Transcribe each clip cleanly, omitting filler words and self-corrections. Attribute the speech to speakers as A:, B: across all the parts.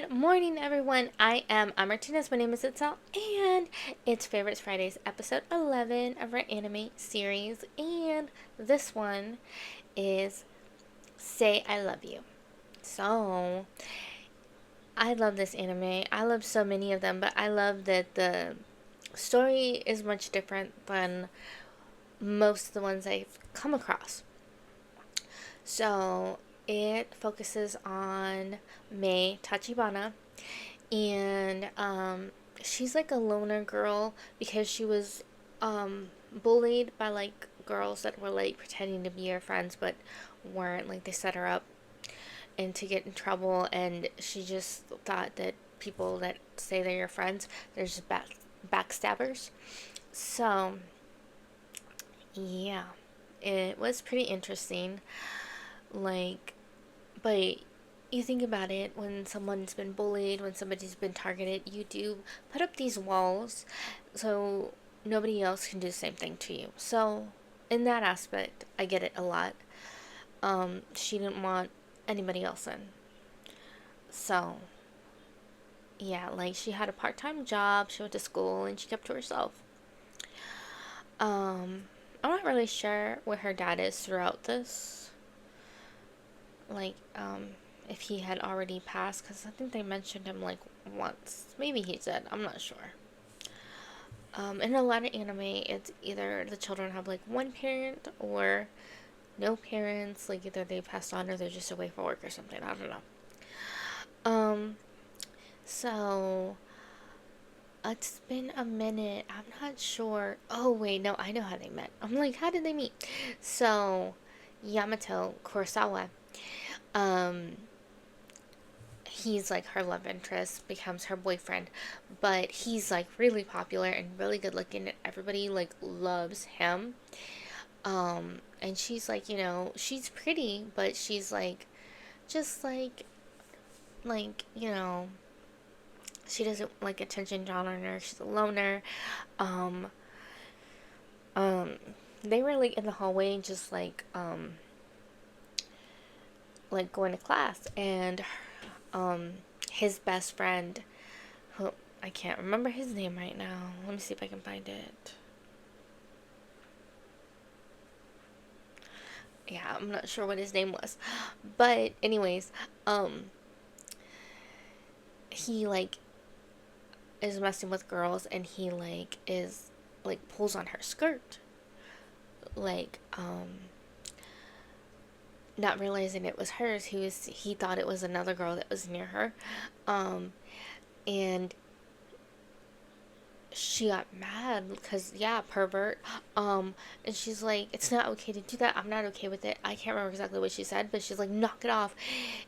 A: Good morning, everyone. I'm Martinez. My name is Itzell, and it's Favorites Fridays, episode 11 of our anime series. And this one is Say I Love You. So, I love this anime. I love so many of them, but I love that the story is much different than most of the ones I've come across. So, it focuses on Mei Tachibana, and she's like a loner girl because she was bullied by like girls that were like pretending to be her friends but weren't. Like they set her up and to get in trouble, and she just thought that people that say they're your friends, they're just backstabbers. So yeah, it was pretty interesting. Like, but you think about it, when someone's been bullied, when somebody's been targeted, you do put up these walls so nobody else can do the same thing to you. So, in that aspect, I get it a lot. She didn't want anybody else in. So, yeah, like she had a part time job, she went to school, and she kept to herself. I'm not really sure where her dad is throughout this. Like, if he had already passed, because I think they mentioned him like once. Maybe he did. I'm not sure. In a lot of anime, it's either the children have like one parent or no parents. Like either they passed on or they're just away for work or something. I don't know. So it's been a minute. I'm not sure. Oh wait, no, I know how they met. I'm like, how did they meet? So Yamato Kurosawa, um, he's like her love interest, becomes her boyfriend, but he's like really popular and really good looking, and everybody like loves him. And she's like, she's pretty, but she's like just like she doesn't like attention drawn on her. She's a loner. um um they were like in the hallway, just like going to class, and his best friend, who I can't remember his name right now. Let me see if I can find it. Yeah, I'm not sure what his name was. But anyways, he like is messing with girls, and he like is like pulls on her skirt. Like not realizing it was hers. He thought it was another girl that was near her. Um and she got mad because, yeah, pervert. And she's like, it's not okay to do that. I'm not okay with it. I can't remember exactly what she said, but she's like, knock it off.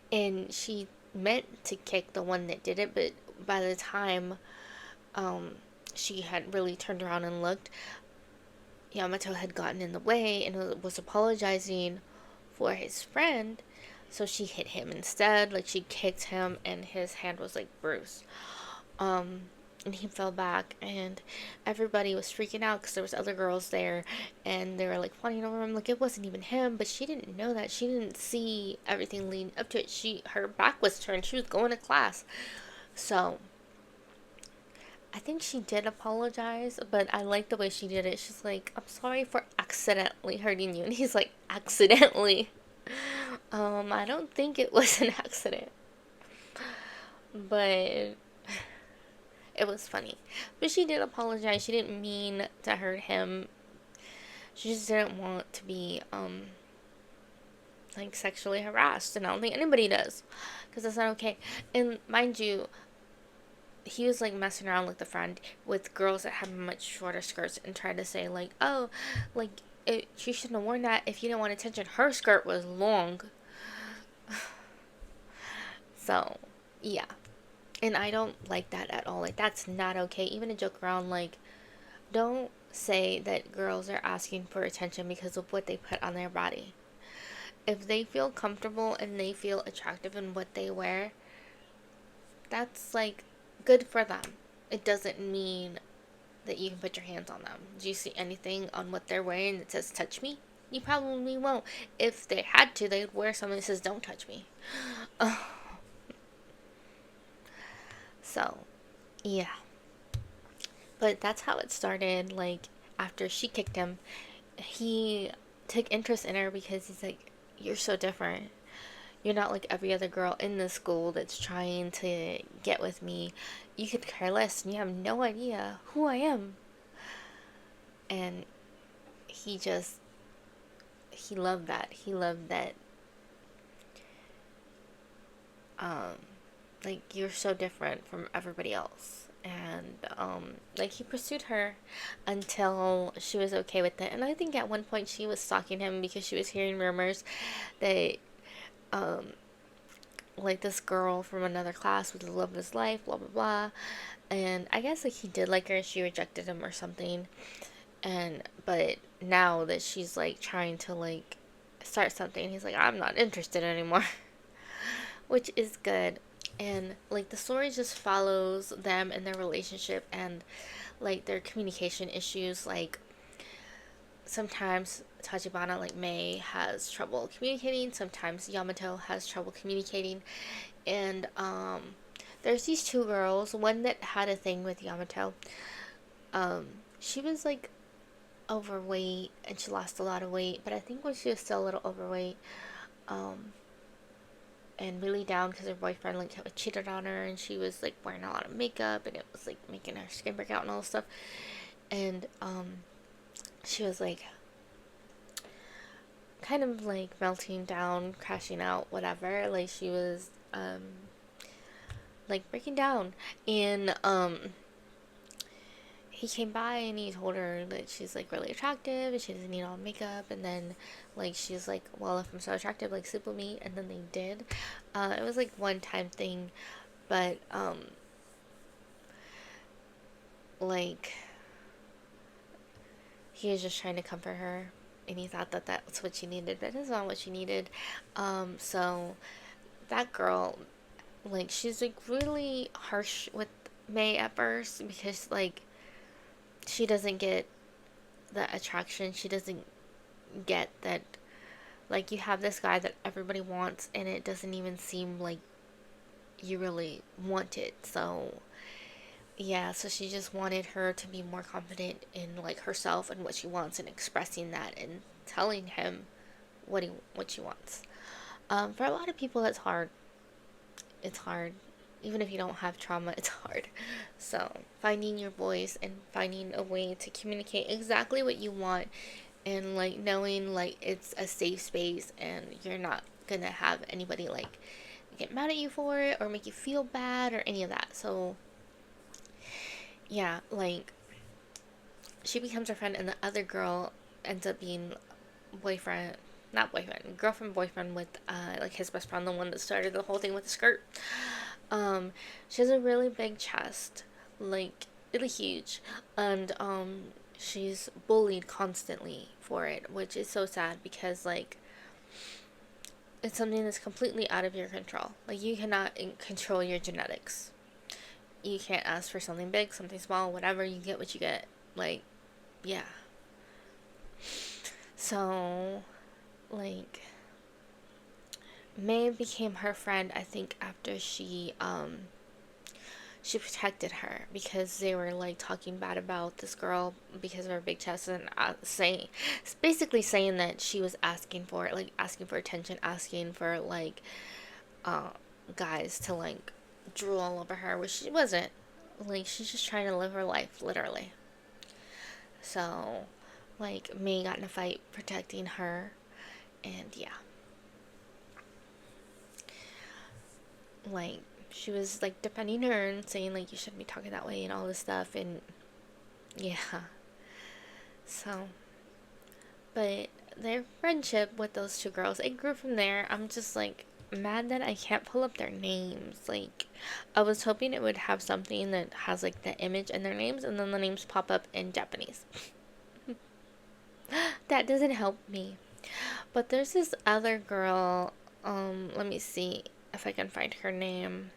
A: And she meant to kick the one that did it, but by the time um she had really turned around and looked, Yamato had gotten in the way and was apologizing for his friend. So she hit him instead. Like she kicked him, and his hand was like bruised. Um, and he fell back, and everybody was freaking out because there was other girls there, and they were like fawning over him like it wasn't even him. But she didn't know that. She didn't see everything leading up to it. Her back was turned. She was going to class. So I think she did apologize, but I like the way she did it. She's like, I'm sorry for accidentally hurting you. And he's like, accidentally? I don't think it was an accident. But it was funny. But she did apologize. She didn't mean to hurt him. She just didn't want to be, like, sexually harassed. And I don't think anybody does. Because that's not okay. And mind you, he was like messing around with the friend with girls that had much shorter skirts and tried to say like, oh, like she shouldn't have worn that if you didn't want attention. Her skirt was long. So yeah, and I don't like that at all. Like that's not okay. Even to joke around, like don't say that girls are asking for attention because of what they put on their body. If they feel comfortable and they feel attractive in what they wear, that's like good for them. It doesn't mean that you can put your hands on them. Do you see anything on what they're wearing that says touch me? You probably won't. If they had to, they'd wear something that says don't touch me. So, yeah. But that's how it started. Like, after she kicked him, he took interest in her because he's like, you're so different. You're not like every other girl in the school that's trying to get with me. You could care less and you have no idea who I am. And he just, he loved that. He loved that, um, like, you're so different from everybody else. And, like, he pursued her until she was okay with it. And I think at one point she was stalking him because she was hearing rumors that, um, like, this girl from another class was the love of his life, blah, blah, blah. And I guess, like, he did like her, she rejected him or something. And, but now that she's, like, trying to, like, start something, he's like, I'm not interested anymore. Which is good. And, like, the story just follows them and their relationship and, like, their communication issues. Like, sometimes Tachibana, like Mei, has trouble communicating. Sometimes Yamato has trouble communicating. And, there's these two girls. One that had a thing with Yamato. Um, she was, like, overweight and she lost a lot of weight. But I think when she was still a little overweight, um, and really down because her boyfriend like cheated on her and she was like wearing a lot of makeup and it was like making her skin break out and all this stuff. And she was like kind of like melting down, crashing out, whatever. Like she was like breaking down. And he came by and he told her that she's like really attractive and she doesn't need all makeup. And then like she's like, well, if I'm so attractive, like sleep with me. And then they did. It was like one time thing, but like he was just trying to comfort her and he thought that that's what she needed, but it's not what she needed. So that girl, like, she's like really harsh with May at first because like she doesn't get the attraction. She doesn't get that, like, you have this guy that everybody wants and it doesn't even seem like you really want it. So yeah, so she just wanted her to be more confident in like herself and what she wants and expressing that and telling him what she wants. For a lot of people that's hard. It's hard. Even if you don't have trauma, it's hard. So finding your voice and finding a way to communicate exactly what you want and like knowing like it's a safe space and you're not gonna have anybody like get mad at you for it or make you feel bad or any of that. So yeah, like she becomes her friend and the other girl ends up being boyfriend, not boyfriend, girlfriend, boyfriend with like his best friend, the one that started the whole thing with the skirt. She has a really big chest, like really huge, and she's bullied constantly for it, which is so sad because like it's something that's completely out of your control. Like you cannot control your genetics. You can't ask for something big, something small, whatever. You get what you get. Like, yeah. So, like, May became her friend, I think, after she protected her because they were like talking bad about this girl because of her big chest and saying, basically saying that she was asking for it, like asking for attention, asking for like uh guys to like drool all over her, which she wasn't. Like she's just trying to live her life, literally. So, like May got in a fight protecting her, and yeah, like she was like defending her and saying like you shouldn't be talking that way and all this stuff and yeah. So but their friendship with those two girls, it grew from there. I'm just like mad that I can't pull up their names. Like I was hoping it would have something that has like the image and their names and then the names pop up in Japanese. That doesn't help me. But there's this other girl, let me see if I can find her name.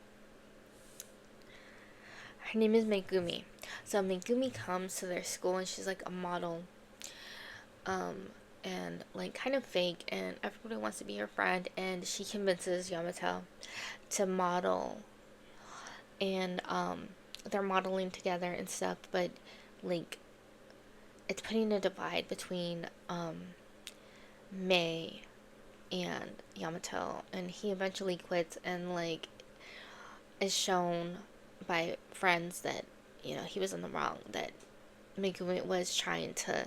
A: Her name is Megumi. So Megumi comes to their school and she's like a model. And like kind of fake and everybody wants to be her friend and she convinces Yamato to model and they're modeling together and stuff, but like it's putting a divide between May and Yamato, and he eventually quits, and like is shown by friends that he was in the wrong, that Megumi was trying to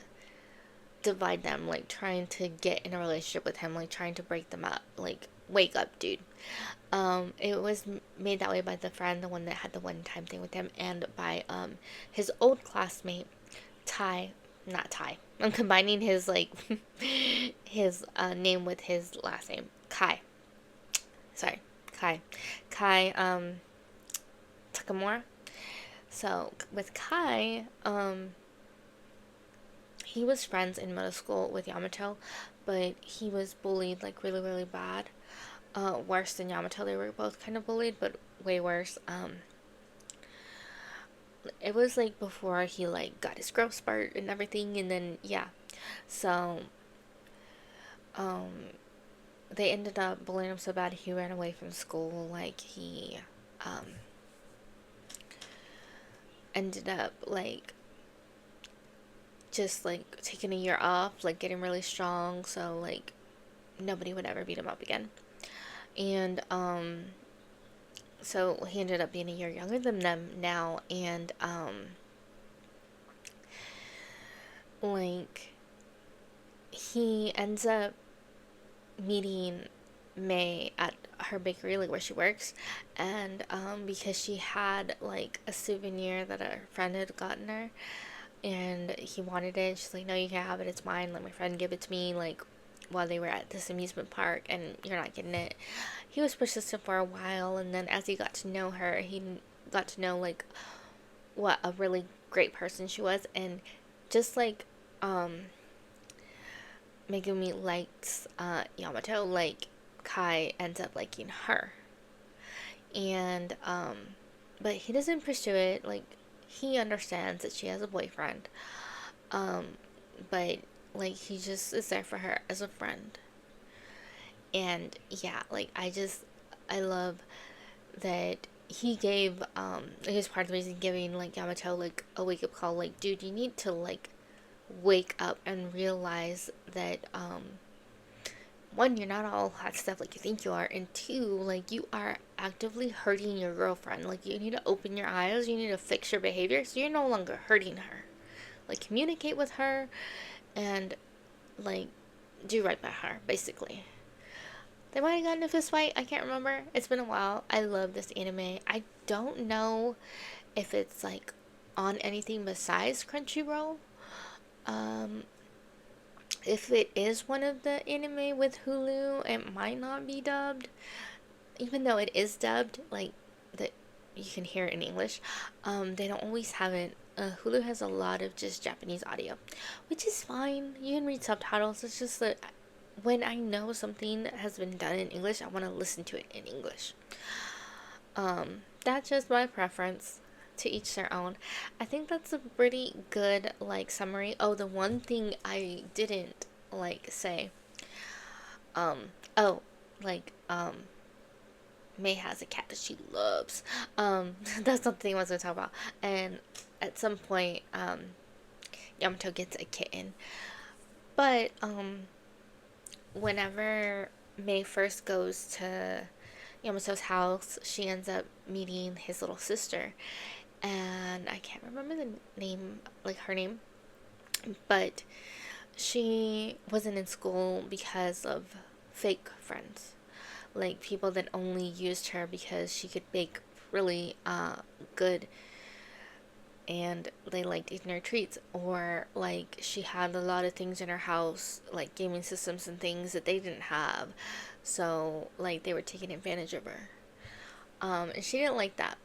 A: divide them, like trying to get in a relationship with him, like trying to break them up. Like, wake up, dude. It was made that way by the friend, the one that had the one time thing with him, and by his old classmate, Tai. Not Tai. I'm combining his like his name with his last name, Kai. Sorry, Kai. Kai Takamura. So with Kai, he was friends in middle school with Yamato, but he was bullied like really, really bad. Worse than Yamato. They were both kind of bullied, but way worse. It was like before he like got his growth spurt and everything, and then yeah. So um they ended up bullying him so bad he ran away from school. Like he ended up like just like taking a year off, like getting really strong, so like nobody would ever beat him up again. And so he ended up being a year younger than them now, and like he ends up meeting May at her bakery, like where she works, and because she had like a souvenir that a friend had gotten her, and he wanted it. She's like, no, you can't have it, it's mine, let my friend give it to me, like while they were at this amusement park, and you're not getting it. He was persistent for a while, and then as he got to know her, he got to know like what a really great person she was, and just like Megumi likes Yamato, like Kai ends up liking her. And but he doesn't pursue it. Like he understands that she has a boyfriend. Um but like he just is there for her as a friend. And yeah, like I love that he gave he was part of the reason giving like Yamato like a wake up call, like, dude, you need to like wake up and realize that one, you're not all hot stuff like you think you are, and two, like you are actively hurting your girlfriend. Like you need to open your eyes, you need to fix your behavior so you're no longer hurting her. Like communicate with her and like do right by her, basically. They might have gotten a fist fight, I can't remember. It's been a while. I love this anime. I don't know if it's like on anything besides Crunchyroll. Um, if it is one of the anime with Hulu, it might not be dubbed. Even though it is dubbed, like that you can hear it in English. They don't always have it. Hulu has a lot of just Japanese audio, which is fine. You can read subtitles. It's just that when I know something has been done in English, I want to listen to it in English. That's just my preference. To each their own. I think that's a pretty good like summary. Oh, the one thing I didn't like say. Oh, like May has a cat that she loves. That's something I was gonna talk about. And at some point, Yamato gets a kitten. But whenever May first goes to Yamato's house, she ends up meeting his little sister, and I can't remember the name, like her name, but she wasn't in school because of fake friends, like people that only used her because she could bake really good, and they liked eating her treats, or like she had a lot of things in her house, like gaming systems and things that they didn't have, so like they were taking advantage of her. And she didn't like that.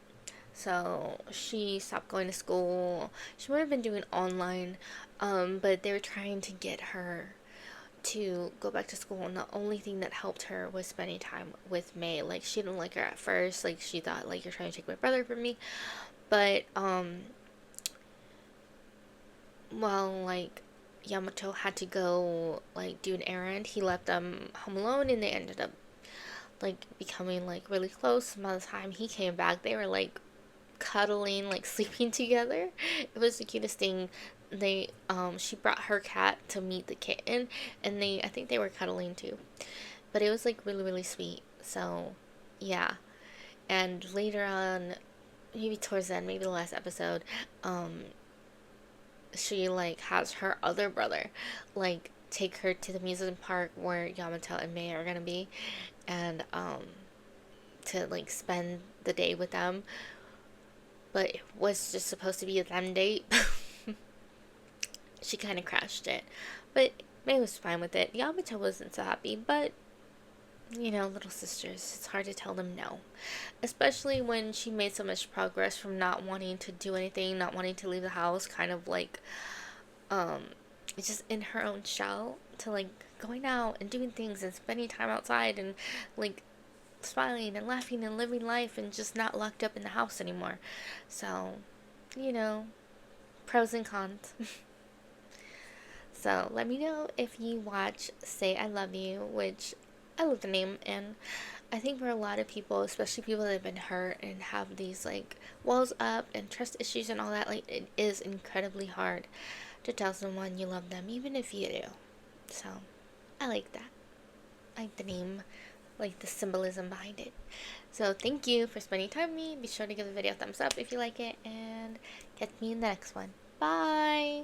A: So she stopped going to school. She might have been doing online, but they were trying to get her to go back to school, and the only thing that helped her was spending time with May. Like she didn't like her at first. Like she thought, like, you're trying to take my brother from me. But well, like Yamato had to go like do an errand, he left them home alone, and they ended up like becoming like really close. By the time he came back, they were like cuddling, like sleeping together. It was the cutest thing. They she brought her cat to meet the kitten, and I think they were cuddling too. But it was like really really sweet. So yeah. And later on, maybe towards the end, maybe the last episode, um she like has her other brother like take her to the amusement park where Yamato and Mei are gonna be, and to like spend the day with them. But it was just supposed to be a them date. She kind of crashed it, but Mei was fine with it. Yamato wasn't so happy, but you know, little sisters, it's hard to tell them no, especially when she made so much progress from not wanting to do anything, not wanting to leave the house, kind of like um just in her own shell, to like going out and doing things and spending time outside and like smiling and laughing and living life and just not locked up in the house anymore. So, you know, pros and cons. So let me know if you watch Say I Love You, which I love the name, and I think for a lot of people, especially people that have been hurt and have these like walls up and trust issues and all that, like it is incredibly hard to tell someone you love them, even if you do. So I like that. I like the name, like the symbolism behind it. So thank you for spending time with me. Be sure to give the video a thumbs up if you like it, and catch me in the next one. Bye!